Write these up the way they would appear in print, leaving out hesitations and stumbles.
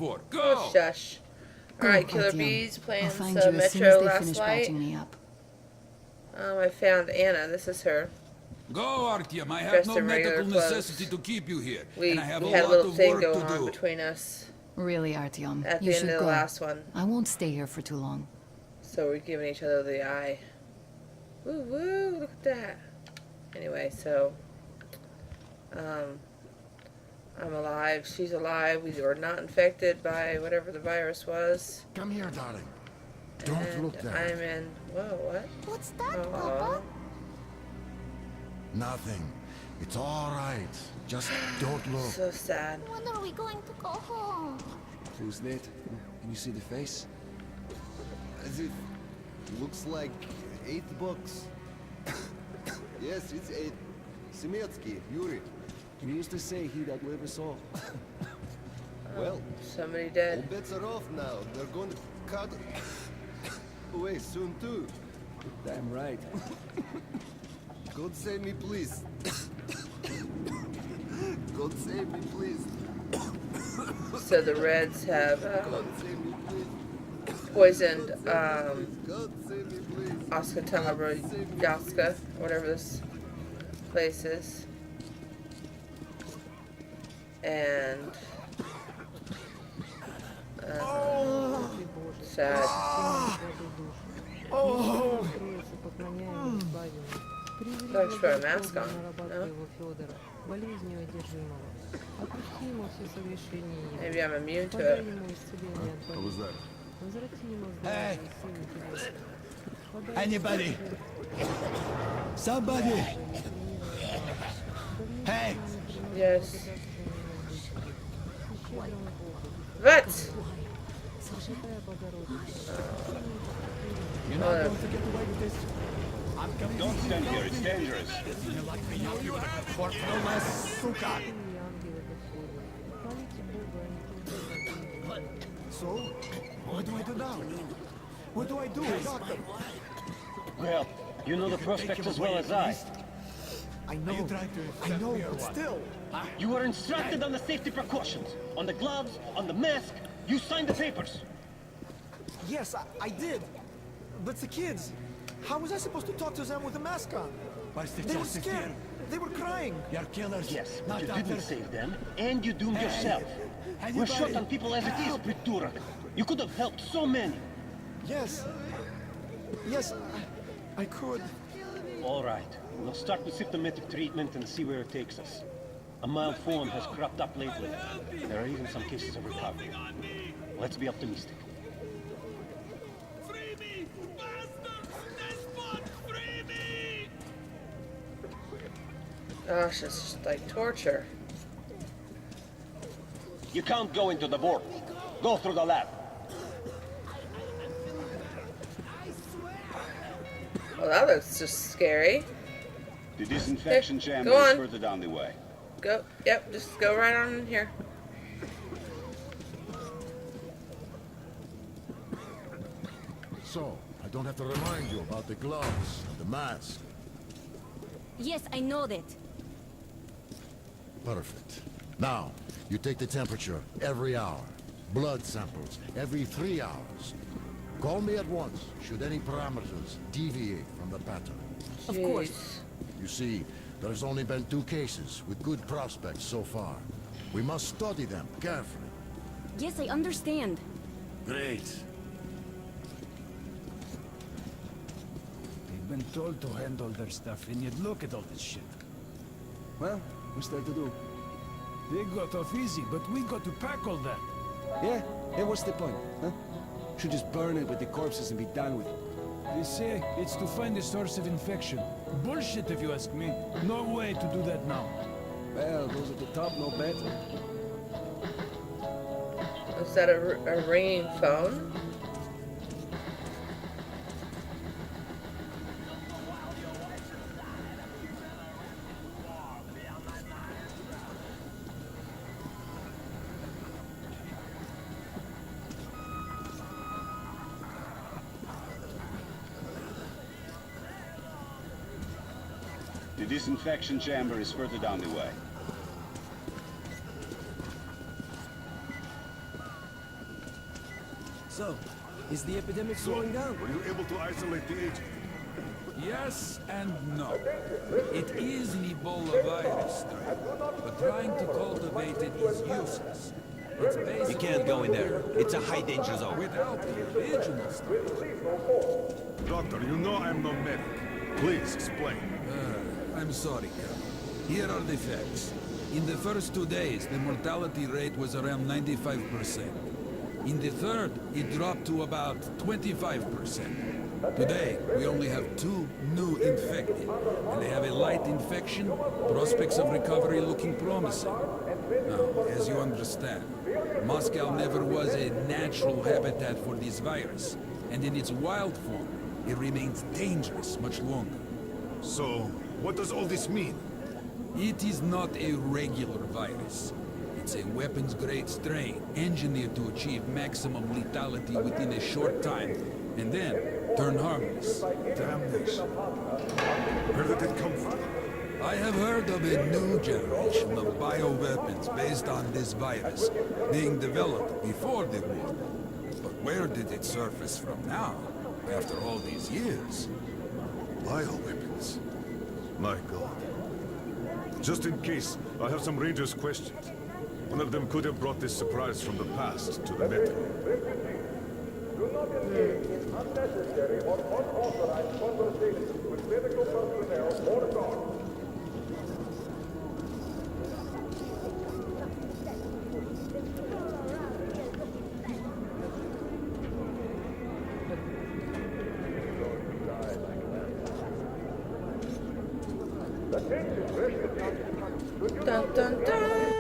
for? Oh, Go! shush. Alright, Killer Artyom. Bees playing I'll find some you as soon Metro as they last finish night. patching me up. I found Anna. This is her. Go, Artyom. I have Dressed no in regular medical clothes. necessity to keep you here. We and I have had a lot little of thing work going to on do. between us Really, Artyom, at you the end should of the go. last one. I won't stay here for too long. So we're giving each other the eye. Woo woo, look at that. Anyway, so I'm alive, she's alive, we were not infected by whatever the virus was. Come here, darling. Don't look there. I'm in, whoa, what? What's that, Oh, Papa? Nothing. It's all right. Just don't look. so sad. When are we going to go home? Who's that? Can you see the face? As if looks like $8. Yes, it's 8. Semetsky, Yuri. You used to say he that live us all. Well, Somebody all dead. bets are off now. They're going to cut away soon too. Damn right. God save me, please. God save me, please. So the Reds have God save me, please. poisoned God save me, please. Oskatabra Yaska, whatever this place is. And sad. Looks for a mask on, no? Maybe I'm immune to it. What was that? Hey! Anybody? Somebody! Hey! Yes. What? You're not going to get away with this. I'm coming. Don't stand here, it's dangerous. You like me now? You for no less suka. So, what do I do now? What do I do, doctor? Well, you know the prospects as well as I. I know, but still. You were instructed on the safety precautions. On the gloves, on the mask. You signed the papers. Yes, I did. But the kids, how was I supposed to talk to them with a mask on? They were scared. They were crying. You're killers. Yes, not but you doctors. didn't save them, and you doomed yourself. We're short on people as it is, Priturak. You could have helped so many. Yes. Yes, I could. All right. We'll start with symptomatic treatment and see where it takes us. A mild form has cropped up lately. There are even some cases of recovery. Let's be optimistic. Free me! Bastards! Despot! Free me! Gosh, it's just like torture. You can't go into the vault. Go through the lab. Well, that looks just scary. The disinfection Here, chamber go is on. further down the way. Go, yep, just go right on in here. So, I don't have to remind you about the gloves and the mask. Yes, I know that. Perfect. Now, you take the temperature every hour. Blood samples every 3 hours. Call me at once should any parameters deviate from the pattern. Of course. You see, there's only been 2 cases with good prospects so far. We must study them carefully. Yes, I understand. Great. They've been told to handle their stuff, and yet look at all this shit. Well, what's there to do? They got off easy, but we got to pack all that. Yeah, what's the point, huh? Should just burn it with the corpses and be done with it. They say it's to find the source of infection. Bullshit, if you ask me. No way to do that now. Well, those at the top know better. Is that a ringing phone? The disinfection chamber is further down the way. So, is the epidemic slowing down? Were you able to isolate the agent? Yes and no. It is an Ebola virus strain, but trying to cultivate it is useless. It's basically... You can't go in there. It's a high danger zone. Without the original strain. Doctor, you know I'm no medic. Please explain. I'm sorry, Colonel. Here are the facts. In the first 2 days, the mortality rate was around 95%. In the third, it dropped to about 25%. Today, we only have 2 new infected, and they have a light infection, prospects of recovery looking promising. Now, as you understand, Moscow never was a natural habitat for this virus, and in its wild form, it remains dangerous much longer. So, what does all this mean? It is not a regular virus. It's a weapons-grade strain, engineered to achieve maximum lethality within a short time, and then turn harmless. Damnation. Where did it come from? I have heard of a new generation of bioweapons based on this virus, being developed before the war. But where did it surface from now, after all these years? Bioweapons. My God. Just in case, I have some Rangers' questions. One of them could have brought this surprise from the past to the Metro. Do not engage in unnecessary or unauthorized conversations with medical personnel or guards. Dun, dun, dun.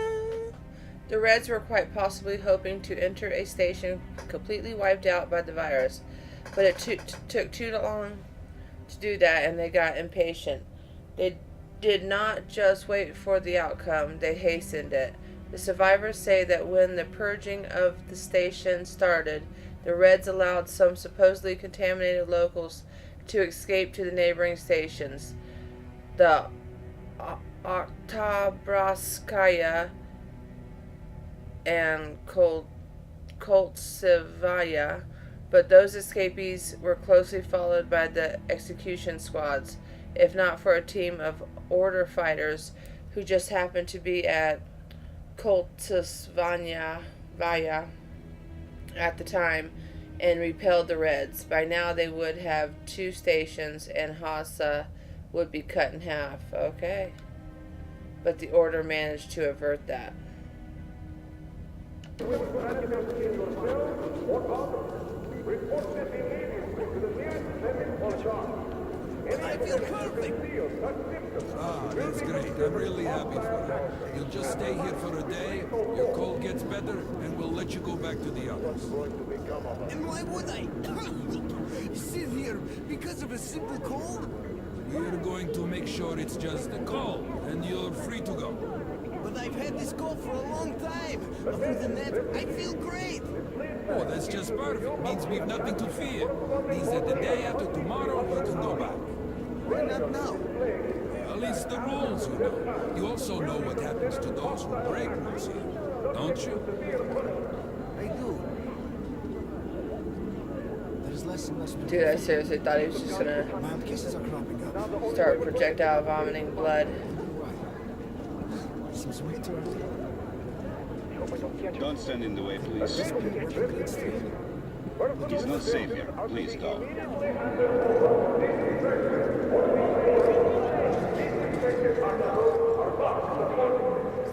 The Reds were quite possibly hoping to enter a station completely wiped out by the virus, but it took too long to do that, and they got impatient. They did not just wait for the outcome, they hastened it. The survivors say that when the purging of the station started, the Reds allowed some supposedly contaminated locals to escape to the neighboring stations. The Oktoberskaya and Koltsevaya, but those escapees were closely followed by the execution squads, if not for a team of order fighters who just happened to be at Koltsevaya at the time and repelled the Reds. By now they would have 2 stations and Hassa would be cut in half. Okay. But the order managed to avert that. I feel perfect. Ah, that's great. I'm really happy for you. You'll just stay here for a day, your cold gets better, and we'll let you go back to the others. And why would I? Sit here because of a simple cold? We're going to make sure it's just a cold, and you're free to go. But I've had this cold for a long time. Other than that, I feel great. Oh, that's just perfect. Means we've nothing to fear. Means that the day after tomorrow, you can go back. Why not now? Well, it's the rules, you know. You also know what happens to those who break rules here, don't you? I do. There's less and less. Dude, I seriously thought he was just gonna Mild cases are cropping up. start projectile vomiting blood. Seems way too early. Don't stand in the way, please. It's not safe here. Please go.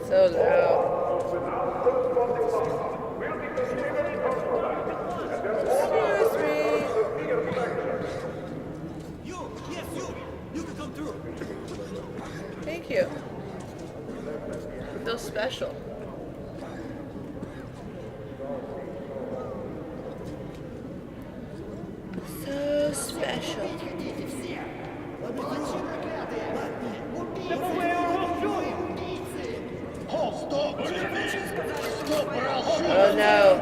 So loud. Excuse me. You! Yes, you! You can come through. Thank you. Feel special. So special. Oh no.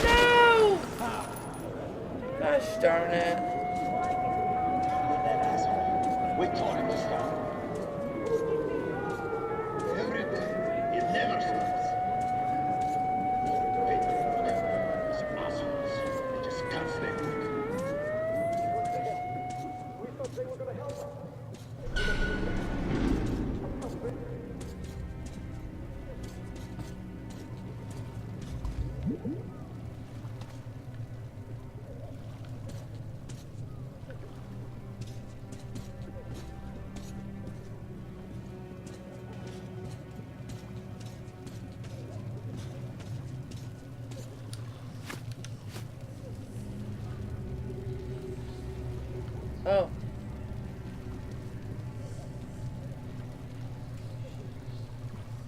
No! Gosh darn it. We taught him to stop. Every day, it never stops. Hey, these assholes. Oh.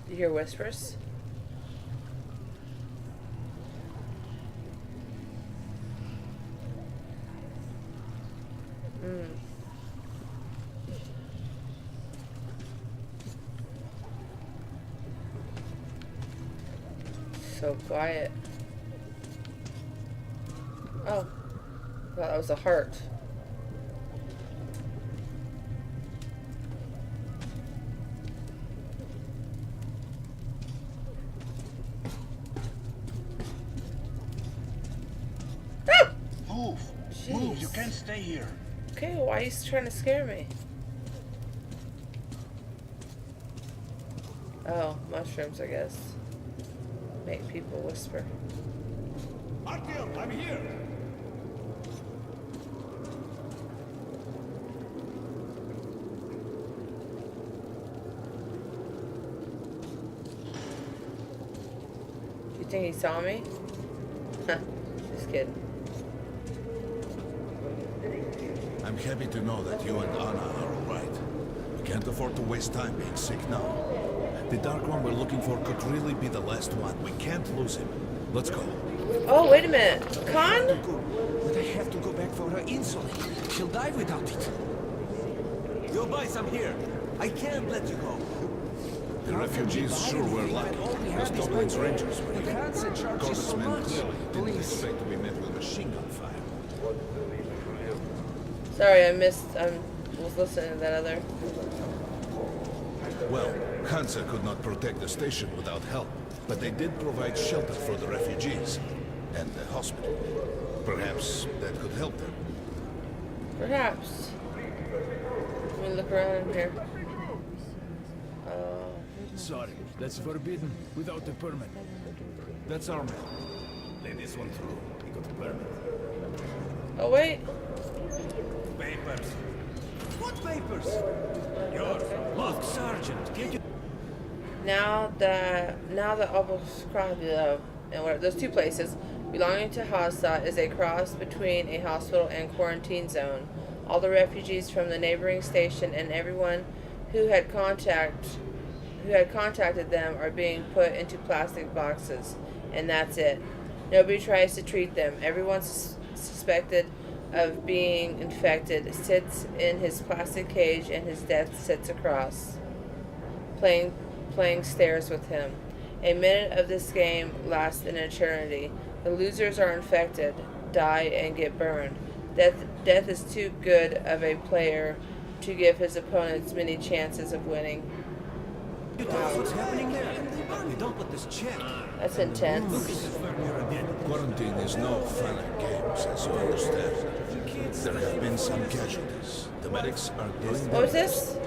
You hear whispers? So quiet. Oh. Thought that was a heart. Move! Move! You can't stay here. Okay, why are you trying to scare me? Oh, mushrooms, I guess. Make people whisper. Artyom, I'm here. You think he saw me? Huh, just kidding. I'm happy to know that you and Anna are all right. We can't afford to waste time being sick now. The Dark One we're looking for could really be the last one. We can't lose him. Let's go. Oh, wait a minute. Khan? But I have to go back for her insulin. She'll die without it. Yo, boys, I'm here. I can't let you go. The refugees sure were lucky. Those Dublin's Rangers were here. Corpus men clearly didn't expect to be met with machine gun fire. Sorry, I was listening to that other. Well, Hansa could not protect the station without help, but they did provide shelter for the refugees and the hospital. Perhaps that could help them. Perhaps. Let me look around in here. Sorry, that's forbidden without a permit. That's our man. Let this one through. We got a permit. Oh, wait. Papers. What papers? Yours. Look, Sergeant, get you. Now the Oboskrabio and where those two places belonging to Hasa is a cross between a hospital and quarantine zone. All the refugees from the neighboring station and everyone who had contacted them are being put into plastic boxes, and that's it. Nobody tries to treat them. Everyone suspected of being infected sits in his plastic cage, and his death sits across, playing stares with him. A minute of this game lasts an eternity. The losers are infected, die, and get burned. Death is too good of a player to give his opponents many chances of winning. What's happening there? They don't let this check. That's intense. Quarantine is no fun and games, as you understand. There have been some casualties. The medics are doing What was this?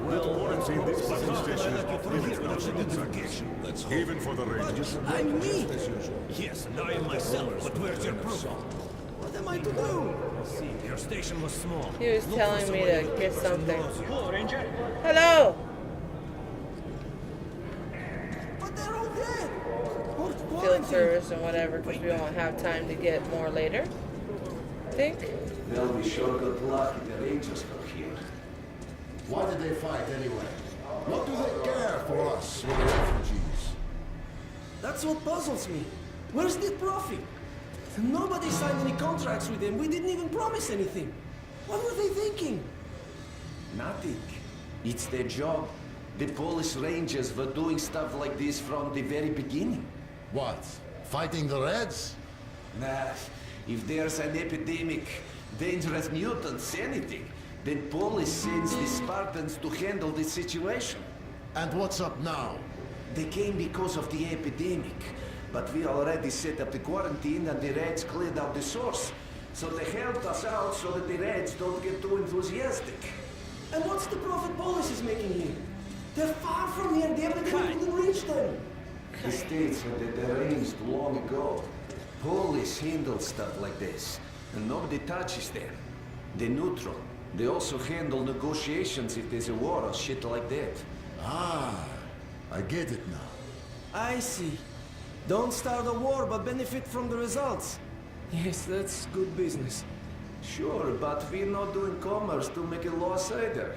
Quarantine this button station is Let's hope. even for the Rangers. I'm me. Yes, and I am myself. But where's your proof? What am I to do? See, your station was small. He was telling me to get something. Hello, Ranger. Hello! But they're all dead. Or Field quarantined. service and whatever, because we won't have time to get more later. I think. Well, we sure got lucky the Rangers got here. Why did they fight anyway? What do they care for us with the refugees? That's what puzzles me. Where's the profit? Nobody signed any contracts with them. We didn't even promise anything. What were they thinking? Nothing. It's their job. The Polish Rangers were doing stuff like this from the very beginning. What? Fighting the Reds? Nah, if there's an epidemic, dangerous mutants, anything, then Polish sends the Spartans to handle the situation. And what's up now? They came because of the epidemic, but we already set up the quarantine and the Reds cleared out the source. So they helped us out so that the Reds don't get too enthusiastic. And what's the profit Polish is making here? They're far from here. The epidemic didn't reach them. The state said that they arranged long ago. Police handle stuff like this, and nobody touches them. They're neutral. They also handle negotiations if there's a war or shit like that. Ah, I get it now. I see. Don't start a war, but benefit from the results. Yes, that's good business. Sure, but we're not doing commerce to make a loss either.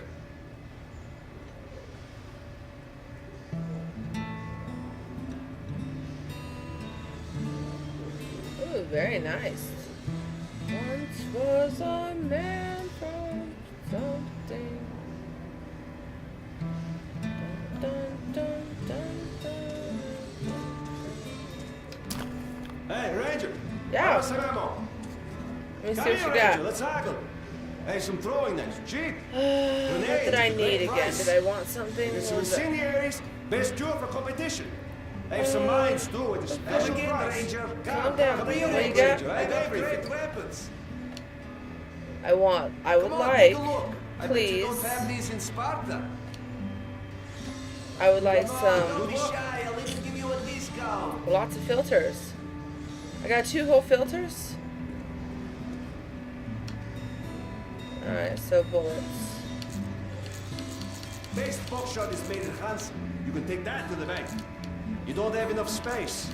Ooh, very nice. Once was a man from something. Dun, dun, dun, dun. Hey, Ranger! Yeah. Have some ammo. Let me Come see what here, you Ranger, got. let's haggle. Hey, some throwing knives. Cheap. What did I need again? Did I want something? There's some What was it? incendiaries. Best cure for competition. I have some mines too with a special again, price. Ranger. Calm down, Come please. here, What you Ranger. got? I have everything. Great weapons. I would Come on, like, take a look. I bet please. you don't have these in Sparta. I would like Don't some, be shy. I'll even give you a discount. lots of filters. I got 2 whole filters. Alright, so bullets. Best buckshot is made in Hansen. You can take that to the bank. You don't have enough space.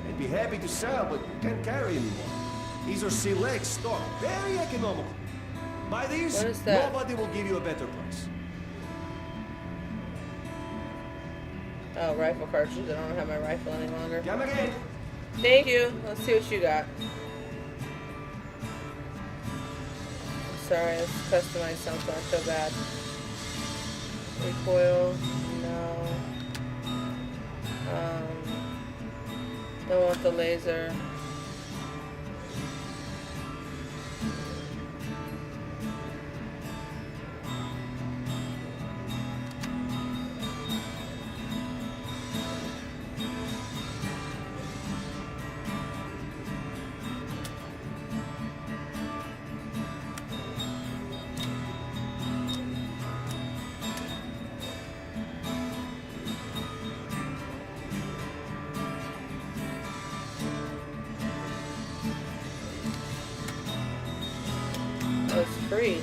I'd be happy to sell, but you can't carry anymore. These are select stock, very economical. Buy these, What is that? nobody will give you a better price. Oh, rifle cartridges. I don't have my rifle any longer. Come again. Thank you. Let's see what you got. I'm sorry, let's customize something. I feel bad. Recoil. No. Don't want the laser. Oh, it's free.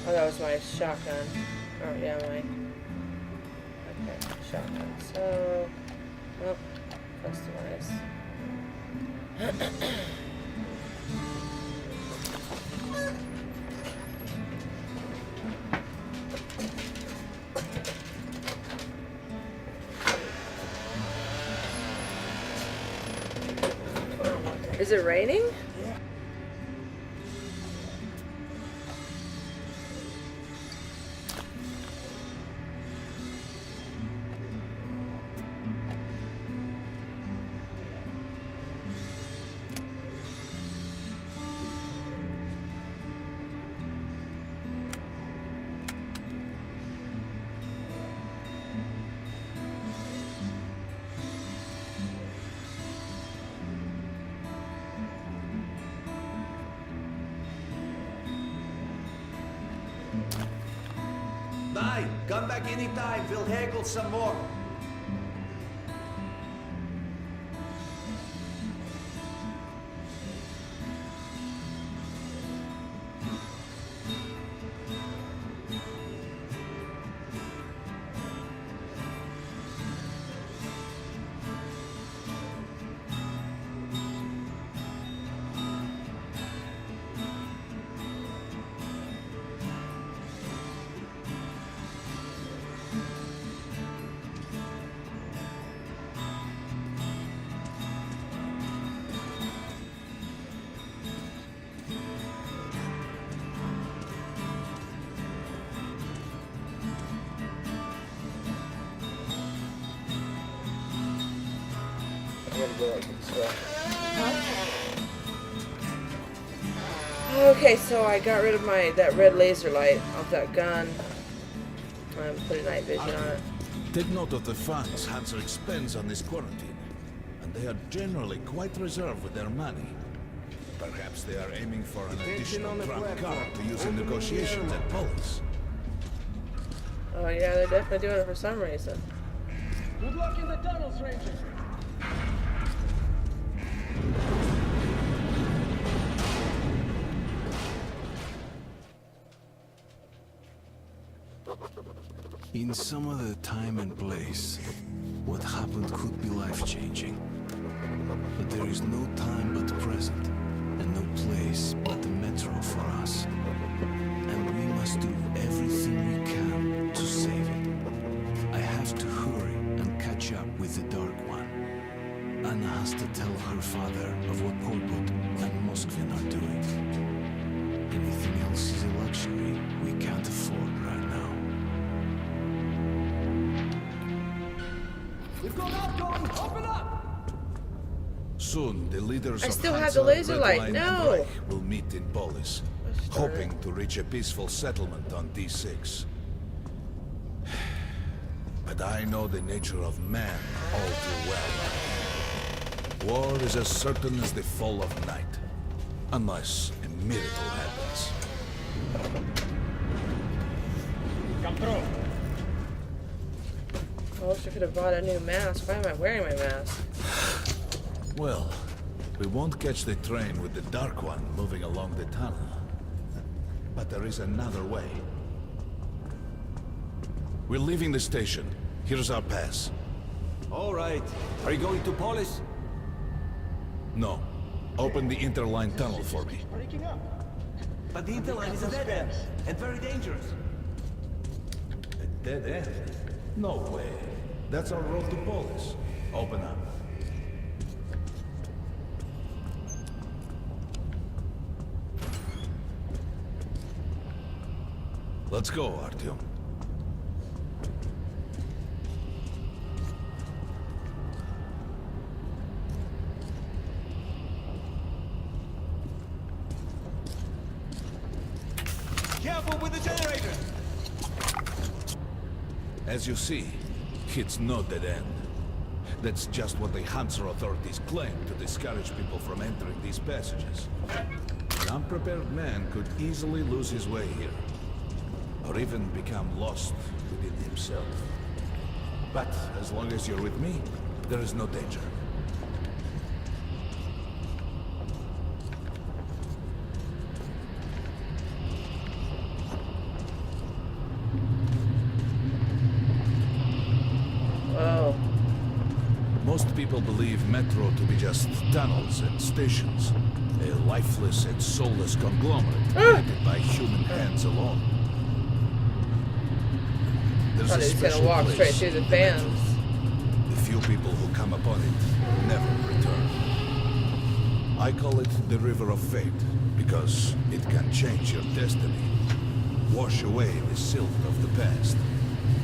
Oh, that was my shotgun. Oh, yeah, my... Okay, shotgun. So... Oh, customize. Is it raining? Bye. Come back anytime. We'll haggle some more. Okay, so I got rid of that red laser light off that gun. I'm putting night vision on it. Take note of the funds Hansel expends on this quarantine, and they are generally quite reserved with their money. Perhaps they are aiming for an Attention additional on the trump platform. card to use in Opening the negotiations airlock. at Polis. Oh yeah, they're definitely doing it for some reason. Good luck in the tunnels, Ranger. In some other time and place, what happened could be life-changing. But there is no time but present, and no place but the metro for us. And we must do everything we can to save it. I have to hurry and catch up with the Dark One. Anna has to tell her father of what Polput and Moskvin are doing. Anything else is a luxury we can't afford right now. We've got outgoing! Open up! Soon, the leaders I of still have Hansa, the laser Red light. Line, No. and Reich will meet in Polis, hoping to reach a peaceful settlement on D6. But I know the nature of man all too well. War is as certain as the fall of night, unless a miracle happens. Come through. I wish I could have bought a new mask. Why am I wearing my mask? Well, we won't catch the train with the Dark One moving along the tunnel. But there is another way. We're leaving the station. Here's our pass. All right. Are you going to Polis? No. Open the interline tunnel for me. Breaking up. But the interline is a dead end, and very dangerous. A dead end? No way. That's our road to Polis. Open up. Let's go, Artyom. Careful with the generator! As you see, it's no dead end. That's just what the Hansa authorities claim to discourage people from entering these passages. An unprepared man could easily lose his way here, or even become lost within himself. But as long as you're with me, there is no danger. Whoa. Most people believe Metro to be just tunnels and stations, a lifeless and soulless conglomerate created by human hands alone. There's Thought a he was gonna special walk straight place through the in fans. Metro. The few people who come upon it never return. I call it the River of Fate because it can change your destiny, wash away the silt of the past,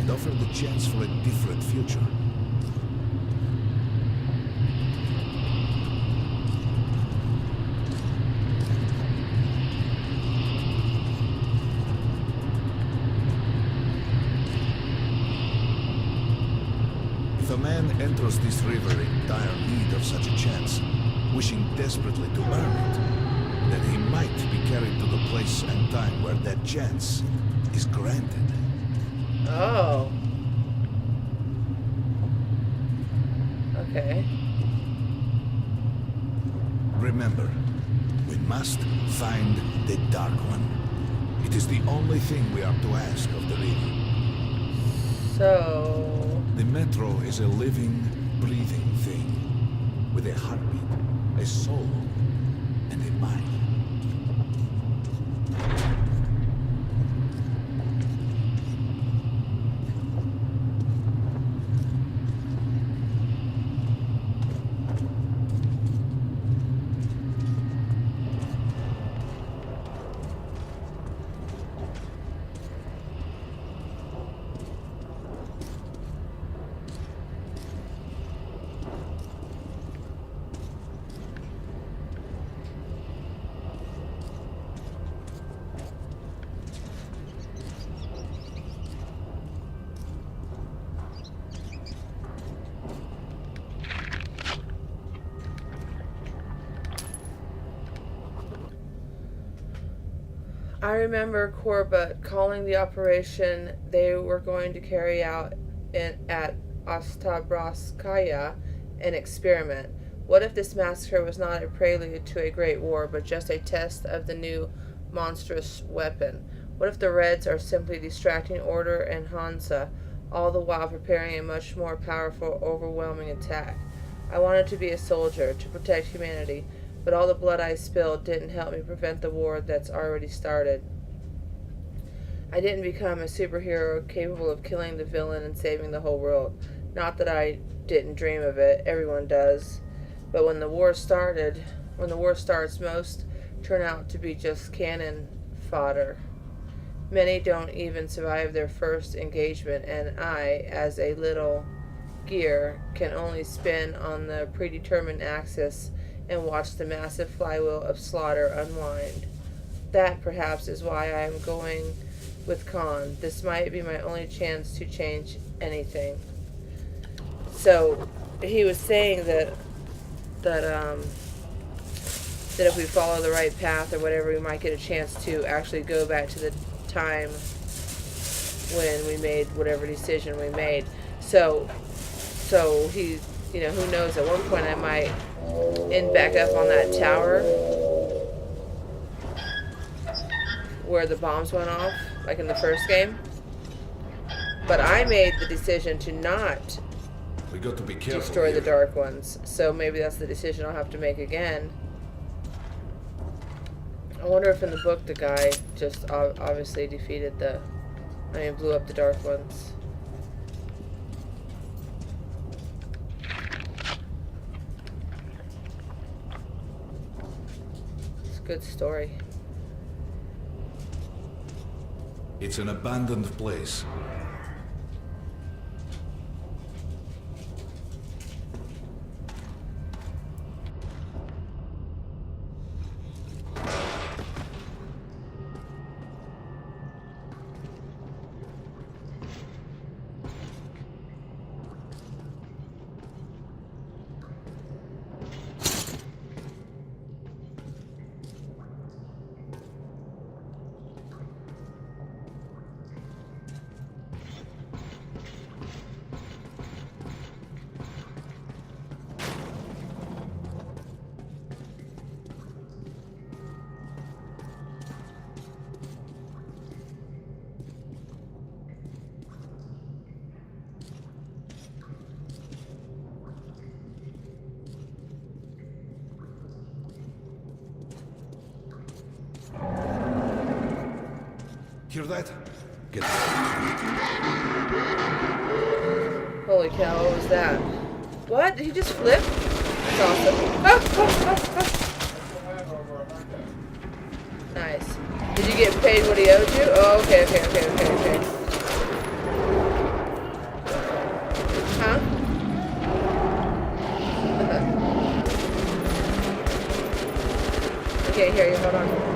and offer the chance for a different future. If a man enters this river in dire need of such a chance, wishing desperately to earn it, then he might be carried to the place and time where that chance is granted. Oh. Okay. Remember, we must find the Dark One. It is the only thing we are to ask of the river. So... The Metro is a living, breathing thing, with a heartbeat, a soul, and a mind. I remember Corbett calling the operation they were going to carry out at Ostabroskaya an experiment. What if this massacre was not a prelude to a great war, but just a test of the new monstrous weapon? What if the Reds are simply distracting Order and Hansa, all the while preparing a much more powerful, overwhelming attack? I wanted to be a soldier, to protect humanity, but all the blood I spilled didn't help me prevent the war that's already started. I didn't become a superhero capable of killing the villain and saving the whole world. Not that I didn't dream of it, everyone does. But when the war starts, most turn out to be just cannon fodder. Many don't even survive their first engagement, and I, as a little gear, can only spin on the predetermined axis and watch the massive flywheel of slaughter unwind. That, perhaps, is why I am going with Khan. This might be my only chance to change anything. So, he was saying that if we follow the right path or whatever, we might get a chance to actually go back to the time when we made whatever decision we made. So he, who knows, at one point I might end back up on that tower where the bombs went off, like in the first game. But I made the decision to not We got to be careful destroy here. the Dark Ones. So maybe that's the decision I'll have to make again. I wonder if in the book the guy just obviously defeated blew up the Dark Ones. It's a good story. It's an abandoned place. Hear that? Get Holy cow, what was that? What? Did he just flip? That's awesome. Nice. Did you get paid what he owed you? Oh, okay. Huh? I can't hear you, hold on.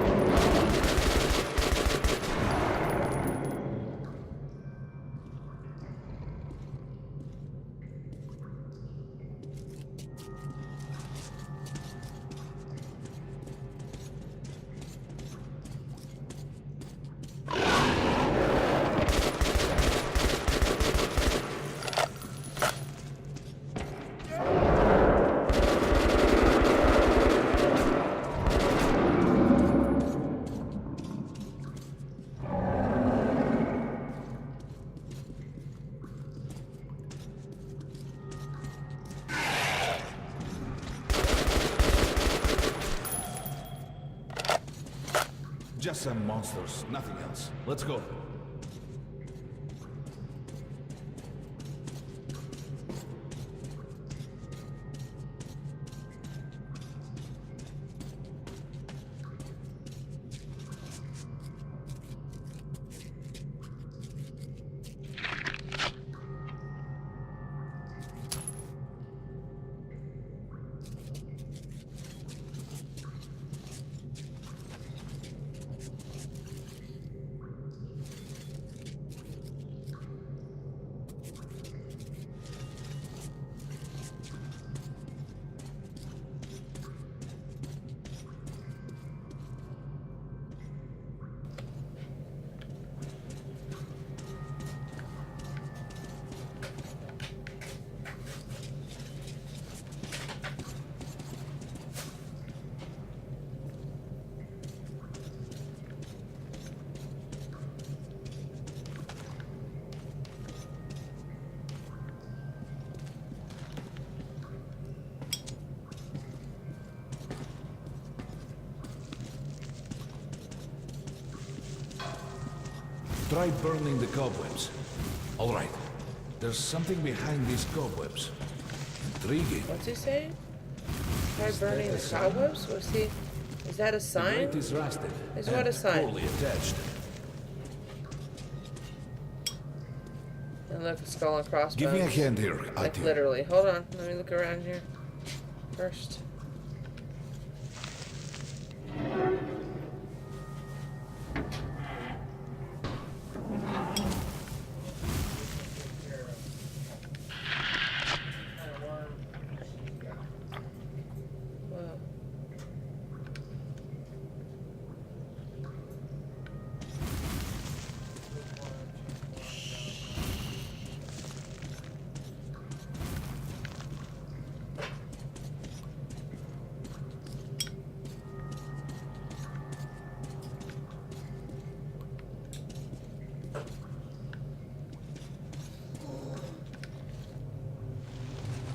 just some monsters, nothing else. Let's go. Try burning the cobwebs. All right. There's something behind these cobwebs. Intriguing. What's he saying? Try burning the cobwebs? What's he? Is that a The sign? grate is rusted. Is what a and sign? poorly attached. And look, a skull and crossbones. Give me a hand here, Like Artyom. literally. Hold on. Let me look around here first. Whoa.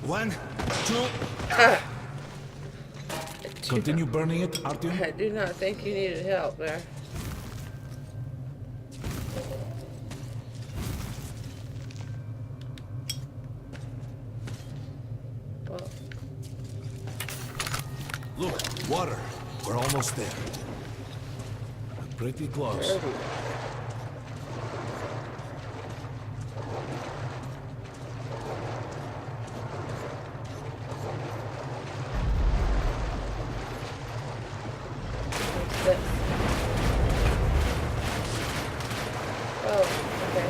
One, two. Ah. Continue burning it, Artyom. I do not think you needed help there. Well, Look, water. We're almost there. Pretty close. dirty. What's this? Oh, okay.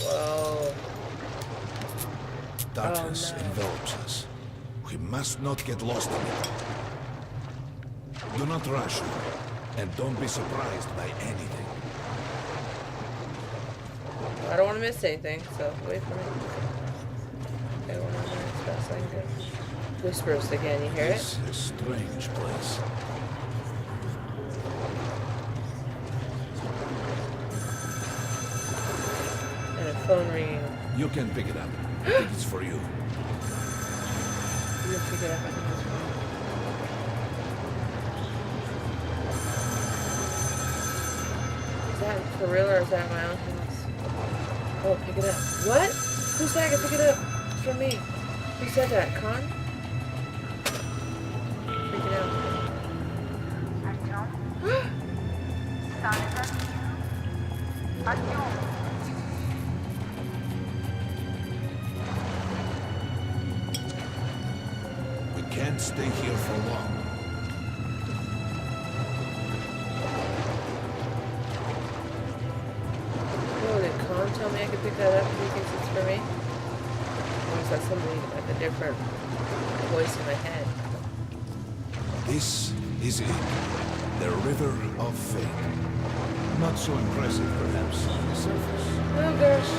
Whoa. Darkness Oh, no. envelops us. We must not get lost in it. Do not rush, and don't be surprised by anything. I don't want to miss anything, so wait for me. Okay, one more minute, as fast as I can go. Whispers again, you hear it? This is a strange place. And a phone ringing. You can pick it up. I think it's for you. You can pick it up, I think it's fine. Is that for real or is that my own house? Oh, pick it up. What? Who said I could pick it up? It's from me. Who said that? Con? Pick it up. We can't stay here for long. Oh, did Con tell me I could pick that up if he thinks it's for me? Or is that somebody like a different voice in my head? This is it. The River of Fate. Not so impressive, perhaps, on the surface. Oh gosh.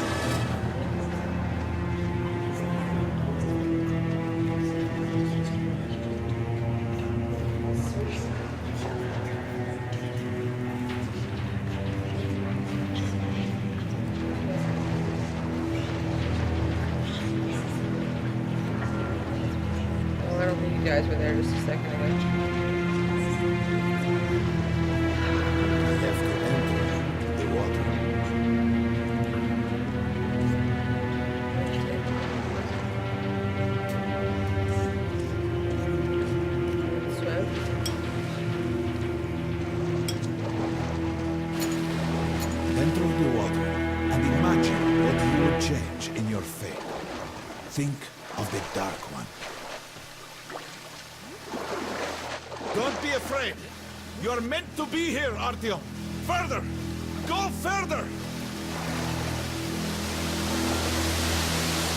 Oh, I don't think you guys were there just a second ago. I have to enter the water. Swim. Enter the water and imagine what you would change in your fate. Think of the Dark One. Don't be afraid. You're meant to be here, Artyom. Further! Go further!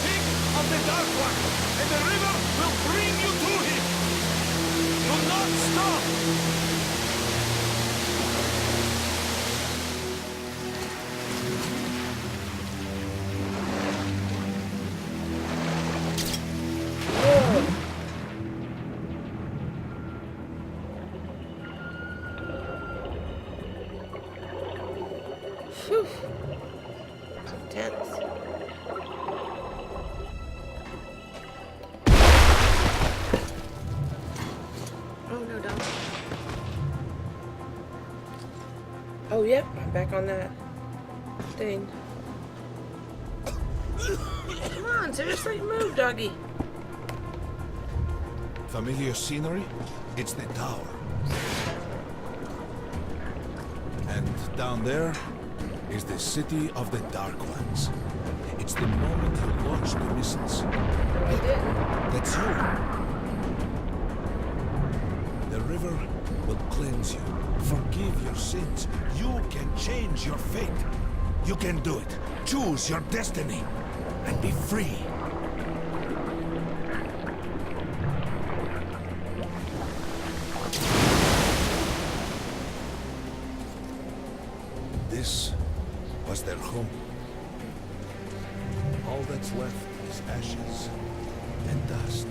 Think of the Dark One, and the river will bring you to him. Do not stop! Phew. It's intense. Oh no, don't. yep, I'm back on that thing. Come on, seriously? Move, doggy. Familiar scenery? It's the tower. And down there is the city of the Dark Ones. It's the moment you launch the missiles. I didn't. That's you. The river will cleanse you, forgive your sins. You can change your fate. You can do it. Choose your destiny and be free. This was their home. All that's left is ashes and dust.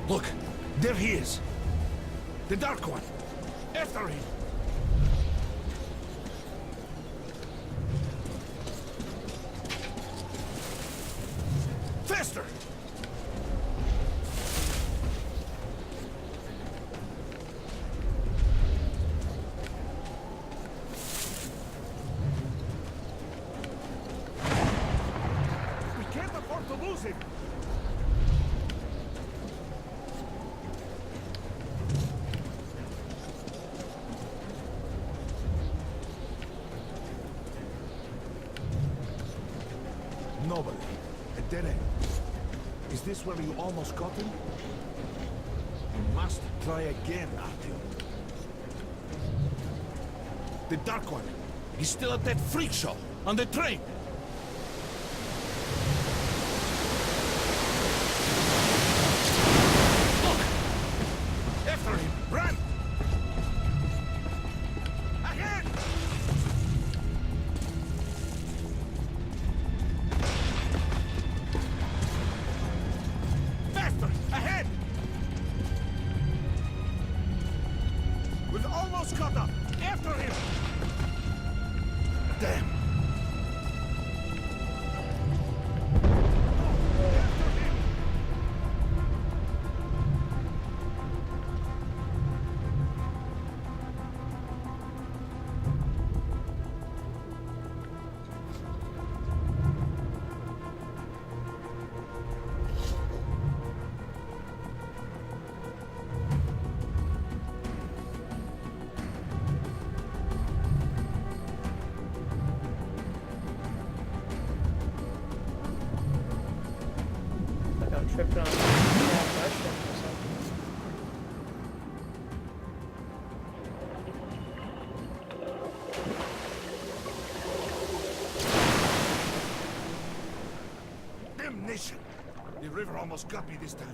Look, there he is. The Dark One. After him. Faster! We can't afford to lose him. Nobody. A dead end. Is this where you almost got him? You must try again, Artyom. The Dark One. He's still at that freak show. On the train. Look! After him. Run! Ahead! Faster! Ahead! We've almost caught up! After him! Damn! Like I'm tripping on that mushroom or something. Damnation! The river almost got me this time.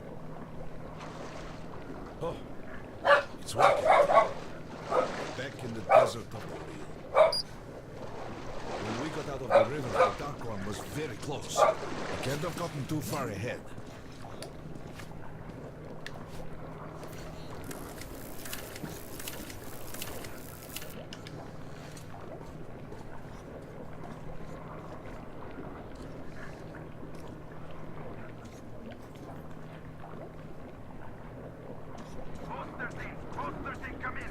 Oh, it's working. Back in the desert of the real. When we got out of the river, the Dark One was very close. We can't have gotten too far ahead. Post 13, come in.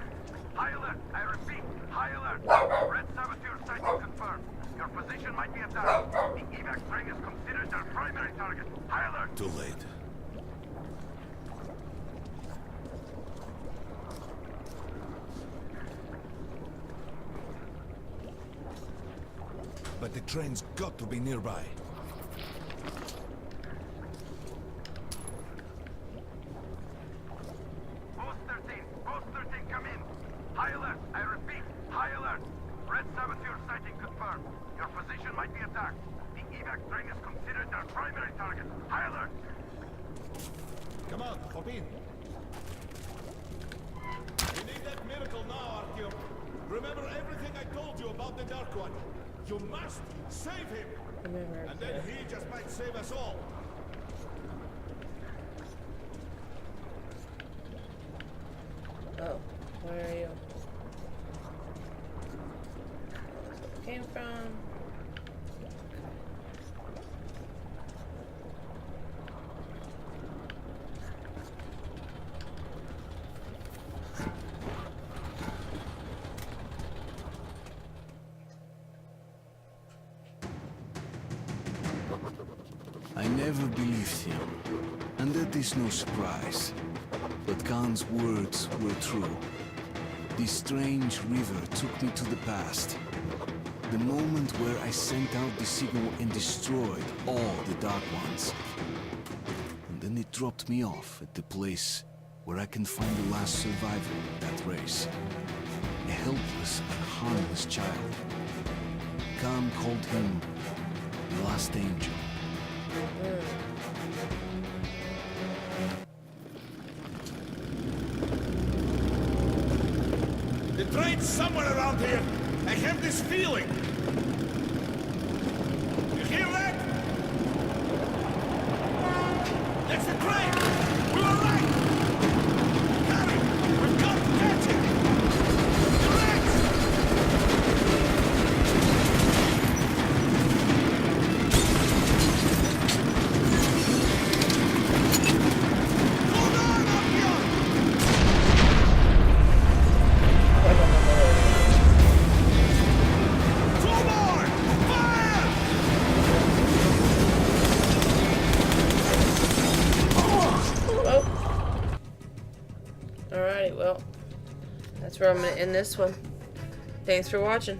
High alert, I repeat, high alert. Red saboteur sighting confirmed. Your position might be attacked. The evac train is considered their primary target. High alert. Too late. But the train's got to be nearby. Post 13, come in. High alert, I repeat, high alert. Red saboteur sighting confirmed. Your position might be attacked. The evac train is considered their primary target. High alert. Come on, hop in. We need that miracle now, Artyom. Remember everything I told you about the Dark One. You must save him. And then he just might save us all. Oh, where are you? That's where it came from. never believed him, and that is no surprise. But Khan's words were true. This strange river took me to the past. The moment where I sent out the signal and destroyed all the Dark Ones. And then it dropped me off at the place where I can find the last survivor of that race. A helpless and harmless child. Khan called him the last angel. The train's somewhere around here. I have this feeling. You hear that? That's the train! We were right! Harry, we've got to catch it! Direct! Hold on, Artyom! Two more! Fire! Alrighty, well, that's where I'm going to end this one. Thanks for watching.